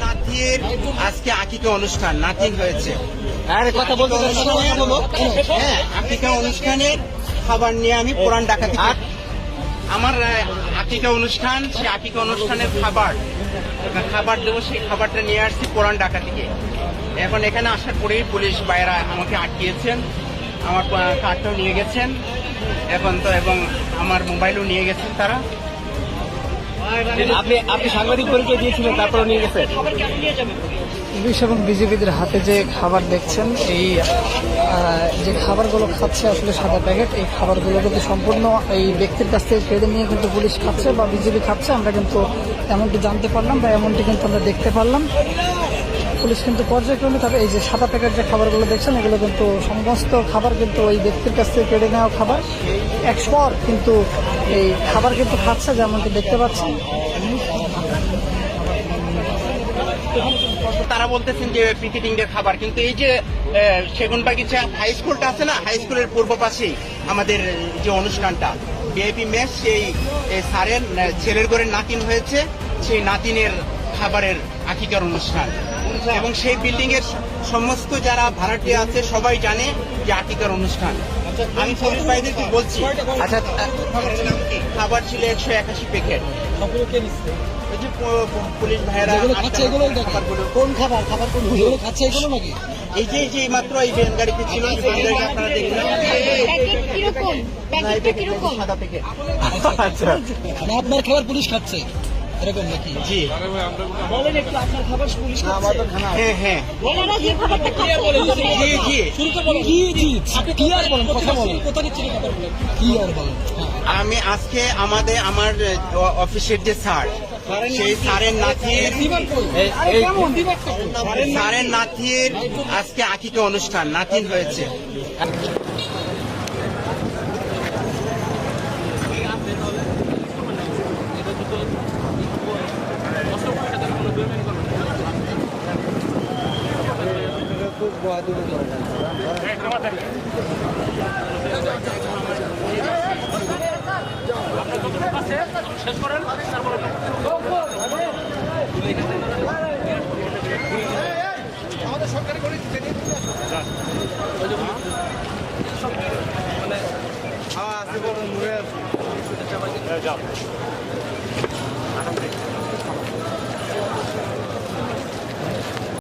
নাতির আজকে আকিকা অনুষ্ঠান নাতিন হয়েছে। কথা বলতে হ্যাঁ, আকিকা অনুষ্ঠানের খাবার নিয়ে আমি পুরান ডাকাতি আমার আকিকা অনুষ্ঠান, সেই আকিকা অনুষ্ঠানের খাবার দেবো, সেই খাবারটা নিয়ে আসছি পুরান ঢাকা থেকে। এখন এখানে আসার পরেই পুলিশ ভাইয়েরা আমাকে আটকিয়েছেন, আমার কার্ডটাও নিয়ে গেছেন এখন তো, এবং আমার মোবাইলও নিয়ে গেছেন তারা। আপনি সাংবাদিক পরিচয় দিয়েছিলেন, তারপরে নিয়ে গেছেন। পুলিশ এবং বিজেপিদের হাতে যে খাবার দেখছেন, এই যে খাবারগুলো খাচ্ছে আসলে সাদা প্যাকেট, এই খাবারগুলো কিন্তু সম্পূর্ণ এই ব্যক্তির কাছ থেকে কেড়ে নিয়ে কিন্তু পুলিশ খাচ্ছে বা বিজেপি খাচ্ছে। আমরা কিন্তু এমনটি জানতে পারলাম বা এমনটি কিন্তু আমরা দেখতে পারলাম। পুলিশ কিন্তু পর্যায়ক্রমে তাদের এই যে সাদা প্যাকেট যে খাবারগুলো দেখছেন, এগুলো কিন্তু সমস্ত খাবার কিন্তু ওই ব্যক্তির কাছ থেকে কেড়ে নেওয়া খাবার। একশোর কিন্তু এই খাবার কিন্তু খাচ্ছে, যেমনটি দেখতে পাচ্ছেন। তারা বলতেছেন যে পিকেটিং এর খাবার, কিন্তু এই যে সেগুনবাগিচা হাই স্কুলটা আছে না, হাই স্কুলের পূর্ব পাশেই আমাদের যে অনুষ্ঠানটা ভিআইপি মেস, সেই স্যারের ছেলের ঘরের নাতিন হয়েছে, সেই নাতিনের খাবারের আকিকার অনুষ্ঠান। এবং সেই বিল্ডিং এর সমস্ত যারা ভাড়াটিয়া আছে সবাই জানে যে আকিকার অনুষ্ঠান। আমি পুলিশ ভাইদেরকে বলছি, আচ্ছা, খাবার ছিল 181 প্যাকেট। পুলিশ ভাইয়েরা কোন খাবার কোনগুলো খাচ্ছে, এগুলো নাকি? এই যে মাত্র এই ভ্যান গাড়িতে ছিল, আপনারা দেখলেন সাদা প্যাকেট। আচ্ছা, আপনার খাবার পুলিশ খাচ্ছে এরকম নাকি? জি, বলেন একটু, আপনার খাবার পুলিশ খাচ্ছে? হ্যাঁ হ্যাঁ, আমি আজকে আমার অফিসের যে স্যার, সেই স্যারের নাতির আজকে আকিকা অনুষ্ঠান, নাতিন হয়েছে। শেষ করেন, আমাদের সরকারি করে